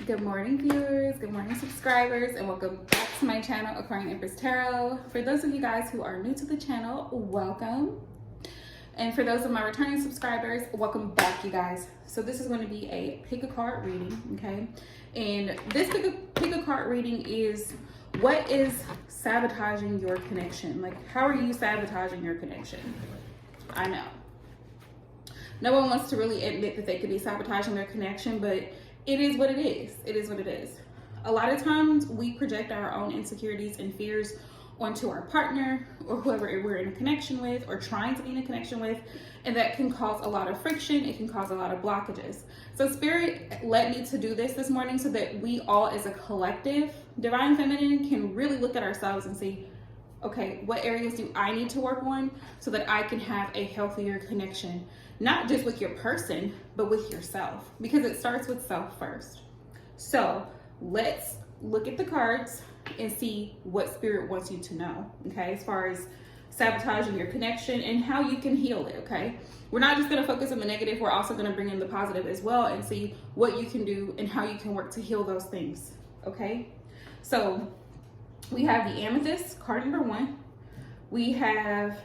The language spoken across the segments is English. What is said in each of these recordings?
Good morning, viewers. Good morning, subscribers, and welcome back to my channel, Aquarian Empress Tarot. For those of you guys who are new to the channel, welcome. And for those of my returning subscribers, welcome back, you guys. So this is going to be a pick a card reading, okay? And this pick a card reading is what is sabotaging your connection? Like, how are you sabotaging your connection? I know. No one wants to really admit that they could be sabotaging their connection, but it is what it is. It is what it is. A lot of times we project our own insecurities and fears onto our partner or whoever we're in a connection with or trying to be in a connection with, and that can cause a lot of friction. It can cause a lot of blockages. So Spirit led me to do this morning so that we all as a collective, Divine Feminine, can really look at ourselves and see, okay, what areas do I need to work on so that I can have a healthier connection? Not just with your person, but with yourself, because it starts with self first. So let's look at the cards and see what Spirit wants you to know, okay, as far as sabotaging your connection and how you can heal it, okay? We're not just going to focus on the negative, we're also going to bring in the positive as well and see what you can do and how you can work to heal those things, okay? So we have the Amethyst, card number 1. We have,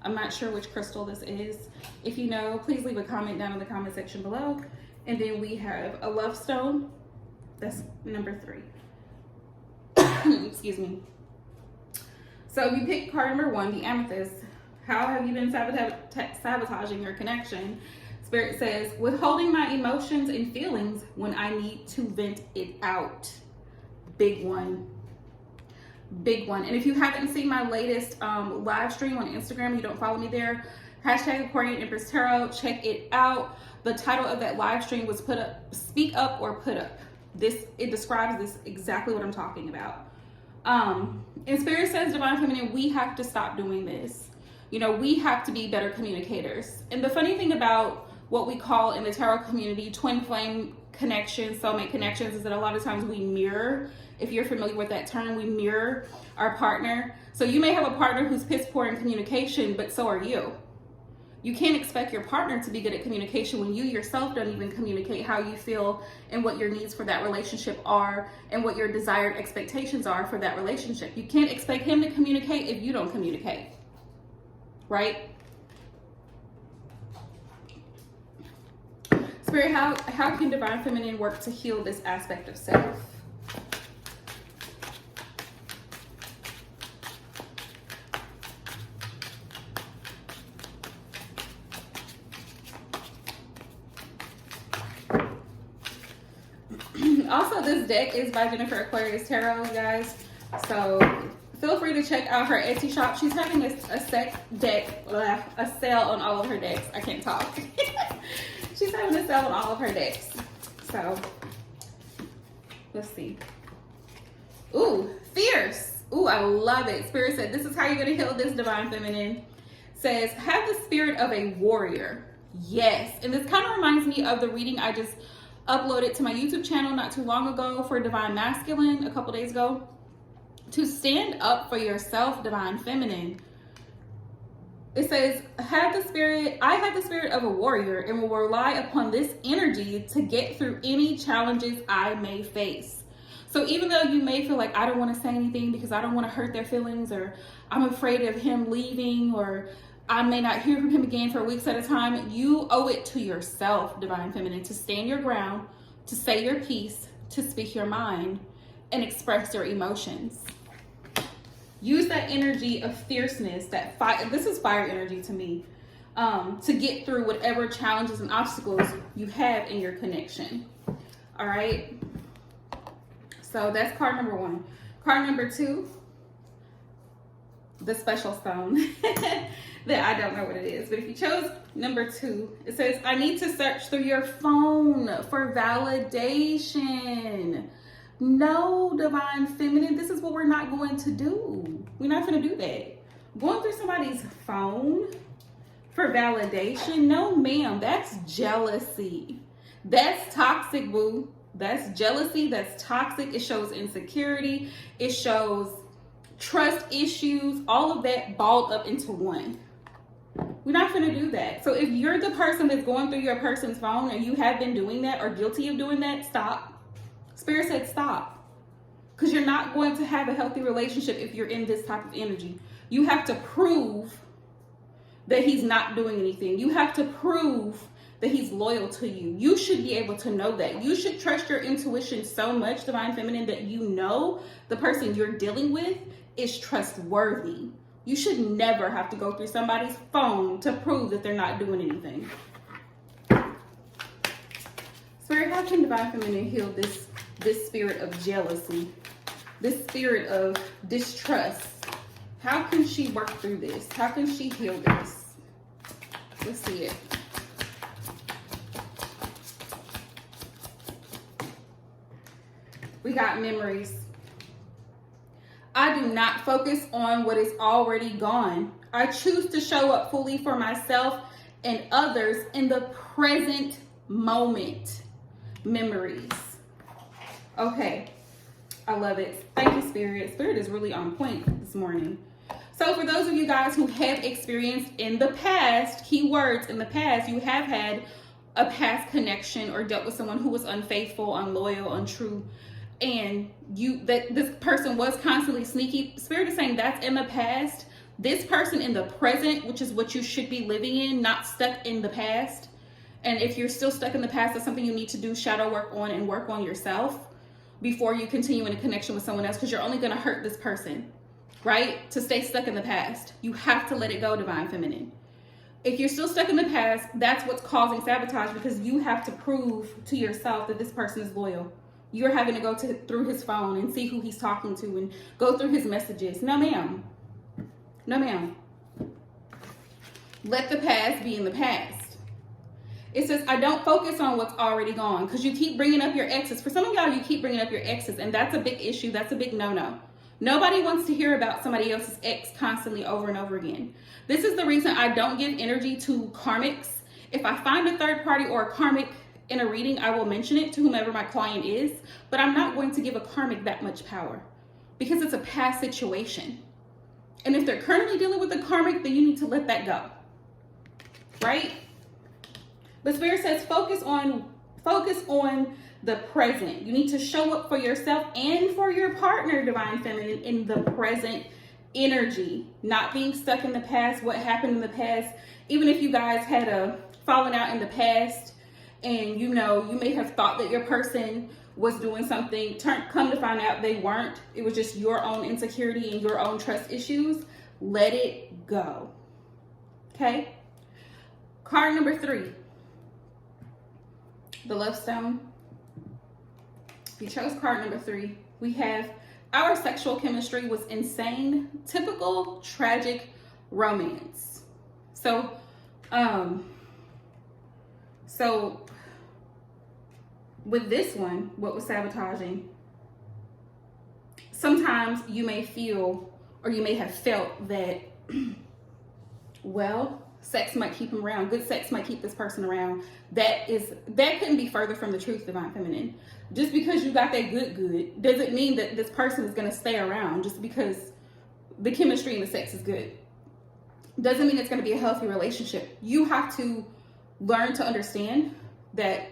I'm not sure which crystal this is. If you know, please leave a comment down in the comment section below. And then we have a love stone. That's number 3. Excuse me. So if you pick card number 1, the Amethyst, how have you been sabotaging your connection? Spirit says, withholding my emotions and feelings when I need to vent it out. Big one. Big one. And if you haven't seen my latest live stream on Instagram, you don't follow me there, hashtag Aquarian Empress Tarot, check it out. The title of that live stream was put up, speak up or put up. It describes this exactly what I'm talking about. And Spirit says, Divine Feminine, we have to stop doing this. You know, we have to be better communicators. And the funny thing about what we call in the tarot community twin flame connections, soulmate connections, is that a lot of times we mirror. If you're familiar with that term, we mirror our partner. So you may have a partner who's piss poor in communication, but so are you. You can't expect your partner to be good at communication when you yourself don't even communicate how you feel and what your needs for that relationship are and what your desired expectations are for that relationship. You can't expect him to communicate if you don't communicate, right? Spirit, how can Divine Feminine work to heal this aspect of self? Also, this deck is by Jennifer Aquarius Tarot, you guys. So feel free to check out her Etsy shop. She's having a sale on all of her decks. I can't talk. She's having a sale on all of her decks. So let's see. Ooh, fierce. Ooh, I love it. Spirit said, this is how you're going to heal this, Divine Feminine. Says, have the spirit of a warrior. Yes. And this kind of reminds me of the reading I just uploaded to my YouTube channel not too long ago for Divine Masculine, a couple days ago. To stand up for yourself, Divine Feminine. It says, I have the spirit of a warrior and will rely upon this energy to get through any challenges I may face. So even though you may feel like I don't want to say anything because I don't want to hurt their feelings, or I'm afraid of him leaving, or I may not hear from him again for weeks at a time, you owe it to yourself, Divine Feminine, to stand your ground, to say your piece, to speak your mind, and express your emotions. Use that energy of fierceness, that fire. This is fire energy to me, to get through whatever challenges and obstacles you have in your connection. All right. So that's card number 1. Card number 2, the special stone. That I don't know what it is, but if you chose number 2, it says, I need to search through your phone for validation. No, Divine Feminine, this is what we're not going to do. We're not going to do that. Going through somebody's phone for validation? No, ma'am, that's jealousy. That's toxic, boo. That's jealousy. That's toxic. It shows insecurity. It shows trust issues, all of that balled up into one. We're not going to do that. So if you're the person that's going through your person's phone and you have been doing that or guilty of doing that, stop. Spirit said stop. Because you're not going to have a healthy relationship if you're in this type of energy. You have to prove that he's not doing anything. You have to prove that he's loyal to you. You should be able to know that. You should trust your intuition so much, Divine Feminine, that you know the person you're dealing with is trustworthy. You should never have to go through somebody's phone to prove that they're not doing anything. Spirit, how can Divine Feminine heal this spirit of jealousy, this spirit of distrust? How can she work through this? How can she heal this? Let's see it. We got memories. I do not focus on what is already gone. I choose to show up fully for myself and others in the present moment. Memories. Okay. I love it. Thank you, Spirit. Spirit is really on point this morning. So for those of you guys who have experienced in the past, keywords in the past, you have had a past connection or dealt with someone who was unfaithful, unloyal, untrue, and this person was constantly sneaky. Spirit is saying that's in the past. This person in the present, which is what you should be living in, not stuck in the past. And if you're still stuck in the past, that's something you need to do shadow work on and work on yourself before you continue in a connection with someone else, because you're only going to hurt this person, right? To stay stuck in the past. You have to let it go, Divine Feminine. If you're still stuck in the past, that's what's causing sabotage, because you have to prove to yourself that this person is loyal. You're having to go through his phone and see who he's talking to and go through his messages. No, ma'am. No, ma'am. Let the past be in the past. It says, I don't focus on what's already gone, because you keep bringing up your exes. For some of y'all, you keep bringing up your exes, and that's a big issue. That's a big no-no. Nobody wants to hear about somebody else's ex constantly over and over again. This is the reason I don't give energy to karmics. If I find a third party or a karmic in a reading, I will mention it to whomever my client is, but I'm not going to give a karmic that much power because it's a past situation. And if they're currently dealing with a karmic, then you need to let that go, right? But Spirit says focus on the present. You need to show up for yourself and for your partner, Divine Feminine, in the present energy, not being stuck in the past, what happened in the past. Even if you guys had a falling out in the past and you may have thought that your person was doing something, come to find out they weren't. It was just your own insecurity and your own trust issues. Let it go. Okay? Card number 3. The Love Stone. You chose card number 3. We have our sexual chemistry was insane, typical tragic romance. So with this one, what was sabotaging? Sometimes you may feel, or you may have felt that, well, sex might keep him around. Good sex might keep this person around. That couldn't be further from the truth, Divine Feminine. Just because you got that good doesn't mean that this person is going to stay around just because the chemistry and the sex is good. Doesn't mean it's going to be a healthy relationship. You have to learn to understand that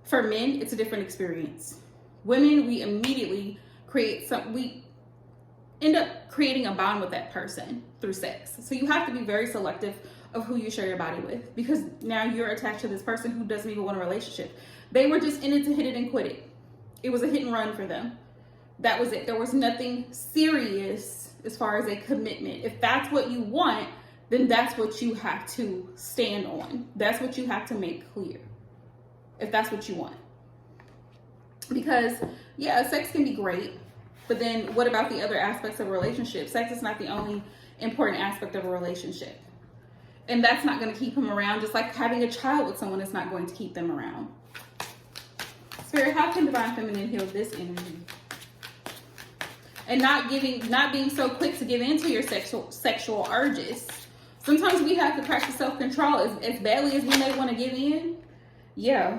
for men, it's a different experience. Women, we immediately we end up creating a bond with that person through sex. So you have to be very selective of who you share your body with, because now you're attached to this person who doesn't even want a relationship. They were just in it to hit it and quit it. It was a hit and run for them. That was it. There was nothing serious as far as a commitment. If that's what you want, then that's what you have to stand on. That's what you have to make clear. If that's what you want. Because, yeah, sex can be great, but then what about the other aspects of a relationship? Sex is not the only important aspect of a relationship. And that's not going to keep them around, just like having a child with someone is not going to keep them around. Spirit, how can Divine Feminine heal this energy? And not being so quick to give in to your sexual urges. Sometimes we have to practice self-control as badly as we may want to give in. Yeah.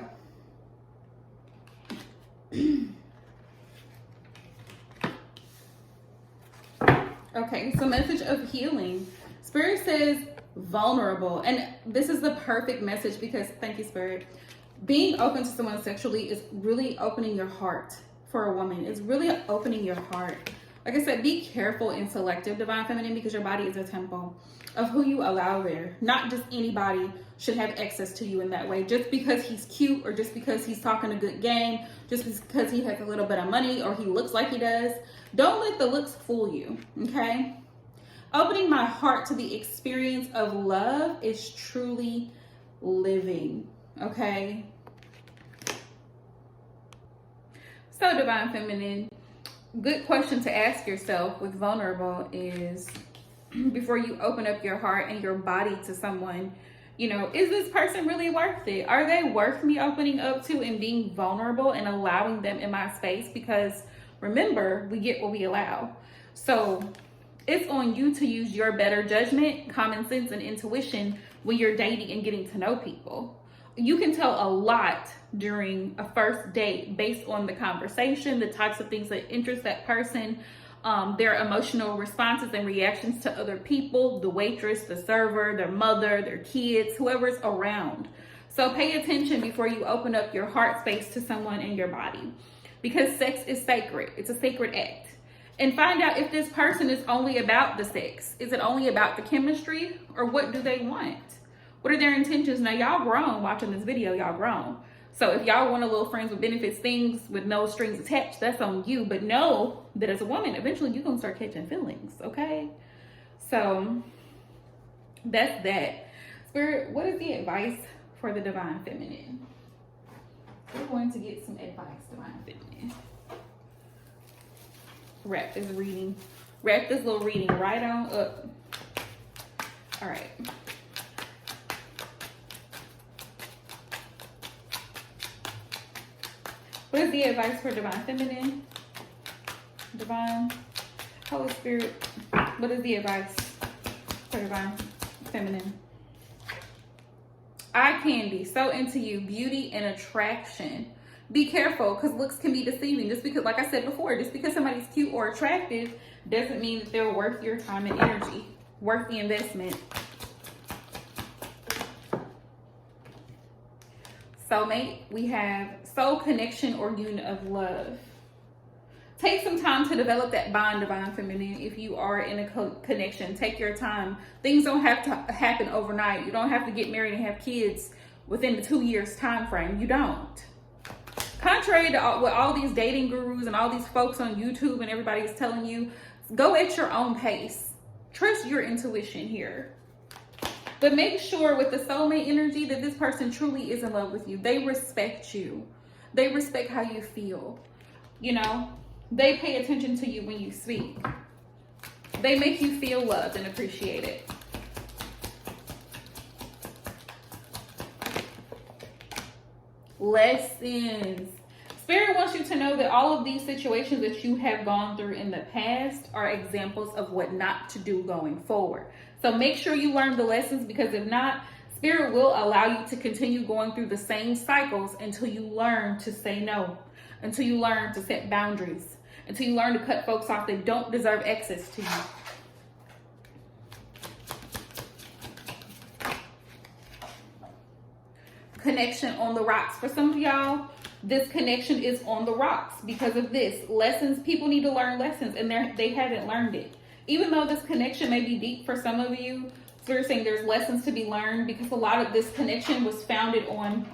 Okay, so message of healing. Spirit says vulnerable. And this is the perfect message because, thank you, Spirit. being open to someone sexually is really opening your heart for a woman. It's really opening your heart. Like I said, be careful and selective, Divine Feminine, because your body is a temple of who you allow there. Not just anybody should have access to you in that way. Just because he's cute, or just because he's talking a good game, just because he has a little bit of money, or he looks like he does. Don't let the looks fool you, okay? Opening my heart to the experience of love is truly living, okay? So, Divine Feminine, good question to ask yourself with vulnerable is, before you open up your heart and your body to someone, you know, is this person really worth it? Are they worth me opening up to and being vulnerable and allowing them in my space? Because remember, we get what we allow. So it's on you to use your better judgment, common sense, and intuition when you're dating and getting to know people. You can tell a lot during a first date based on the conversation, the types of things that interest that person, their emotional responses and reactions to other people, the waitress, the server, their mother, their kids, whoever's around. So pay attention before you open up your heart space to someone in your body, because sex is sacred. It's a sacred act. And find out if this person is only about the sex. Is it only about the chemistry, or what do they want? What are their intentions? Now, y'all grown watching this video, y'all grown. So if y'all want a little friends with benefits things with no strings attached, that's on you. But know that as a woman, eventually you're going to start catching feelings, okay? So that's that. Spirit, what is the advice for the Divine Feminine? We're going to get some advice, Divine Feminine. Wrap this little reading right on up. All right. What is the advice for Divine Feminine? Divine, Holy Spirit, what is the advice for Divine Feminine? Eye candy, so into you, beauty and attraction. Be careful, because looks can be deceiving. Just because, like I said before, just because somebody's cute or attractive doesn't mean that they're worth your time and energy, worth the investment. Soulmate, we have soul connection or union of love. Take some time to develop that bond, Divine Feminine. If you are in a connection, take your time. Things don't have to happen overnight. You don't have to get married and have kids within the 2 years time frame. You don't. Contrary to what all these dating gurus and all these folks on YouTube and everybody is telling you, go at your own pace. Trust your intuition here. But make sure with the soulmate energy that this person truly is in love with you. They respect you. They respect how you feel. You know, they pay attention to you when you speak. They make you feel loved and appreciated. Lessons. Spirit wants you to know that all of these situations that you have gone through in the past are examples of what not to do going forward. So make sure you learn the lessons, because if not, Spirit will allow you to continue going through the same cycles until you learn to say no, until you learn to set boundaries, until you learn to cut folks off that don't deserve access to you. Connection on the rocks. For some of y'all, this connection is on the rocks because of this. Lessons, people need to learn lessons, and they haven't learned it. Even though this connection may be deep for some of you, so we're saying there's lessons to be learned, because a lot of this connection was founded on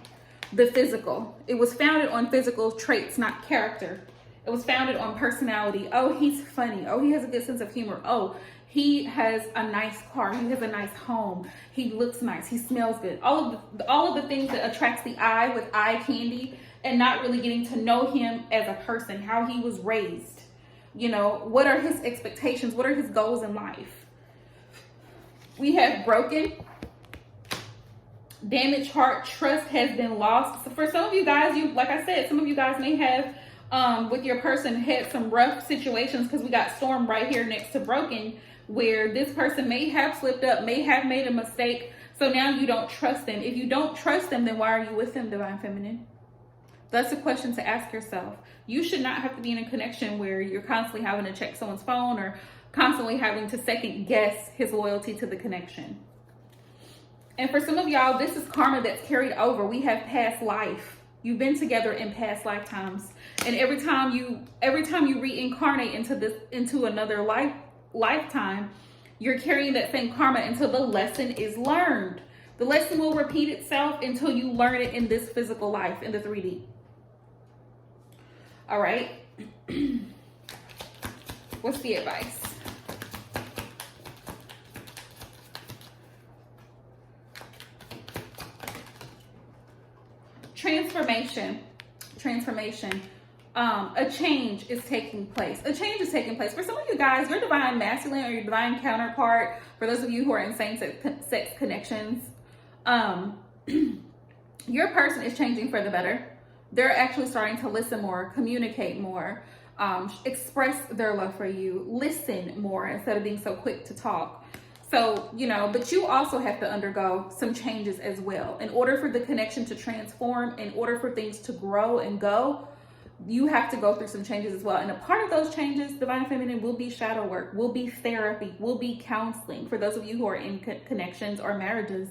the physical. It was founded on physical traits, not character. It was founded on personality. Oh, he's funny. Oh, he has a good sense of humor. Oh, he has a nice car. He has a nice home. He looks nice. He smells good. All of the things that attracts the eye with eye candy, and not really getting to know him as a person, how he was raised. You know, what are his expectations? What are his goals in life? We have broken, damaged heart, trust has been lost. So for some of you guys, like I said, some of you guys may have, with your person, had some rough situations, because we got storm right here next to broken, where this person may have slipped up, may have made a mistake. So now you don't trust them. If you don't trust them, then why are you with them, Divine Feminine? That's a question to ask yourself. You should not have to be in a connection where you're constantly having to check someone's phone, or constantly having to second guess his loyalty to the connection. And for some of y'all, this is karma that's carried over. We have past life. You've been together in past lifetimes. And every time you reincarnate into another lifetime, you're carrying that same karma until the lesson is learned. The lesson will repeat itself until you learn it in this physical life, in the 3D. All right. What's the advice? Transformation. A change is taking place. For some of you guys, your divine masculine or your divine counterpart, for those of you who are in same-sex connections, your person is changing for the better. They're actually starting to listen more, communicate more, express their love for you, listen more instead of being so quick to talk. So, but you also have to undergo some changes as well. In order for the connection to transform, in order for things to grow and go, you have to go through some changes as well. And a part of those changes, Divine Feminine, will be shadow work, will be therapy, will be counseling. For those of you who are in connections or marriages,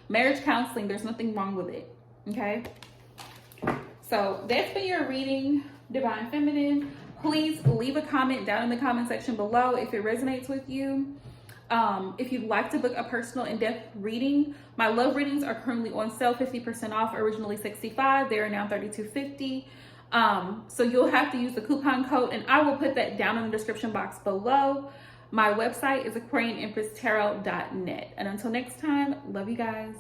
marriage counseling, there's nothing wrong with it, okay? So that's been your reading, Divine Feminine. Please leave a comment down in the comment section below if it resonates with you. If you'd like to book a personal in-depth reading, my love readings are currently on sale, 50% off, originally $65. They are now $32.50. So you'll have to use the coupon code, and I will put that down in the description box below. My website is aquarianempresstarot.net. And until next time, love you guys.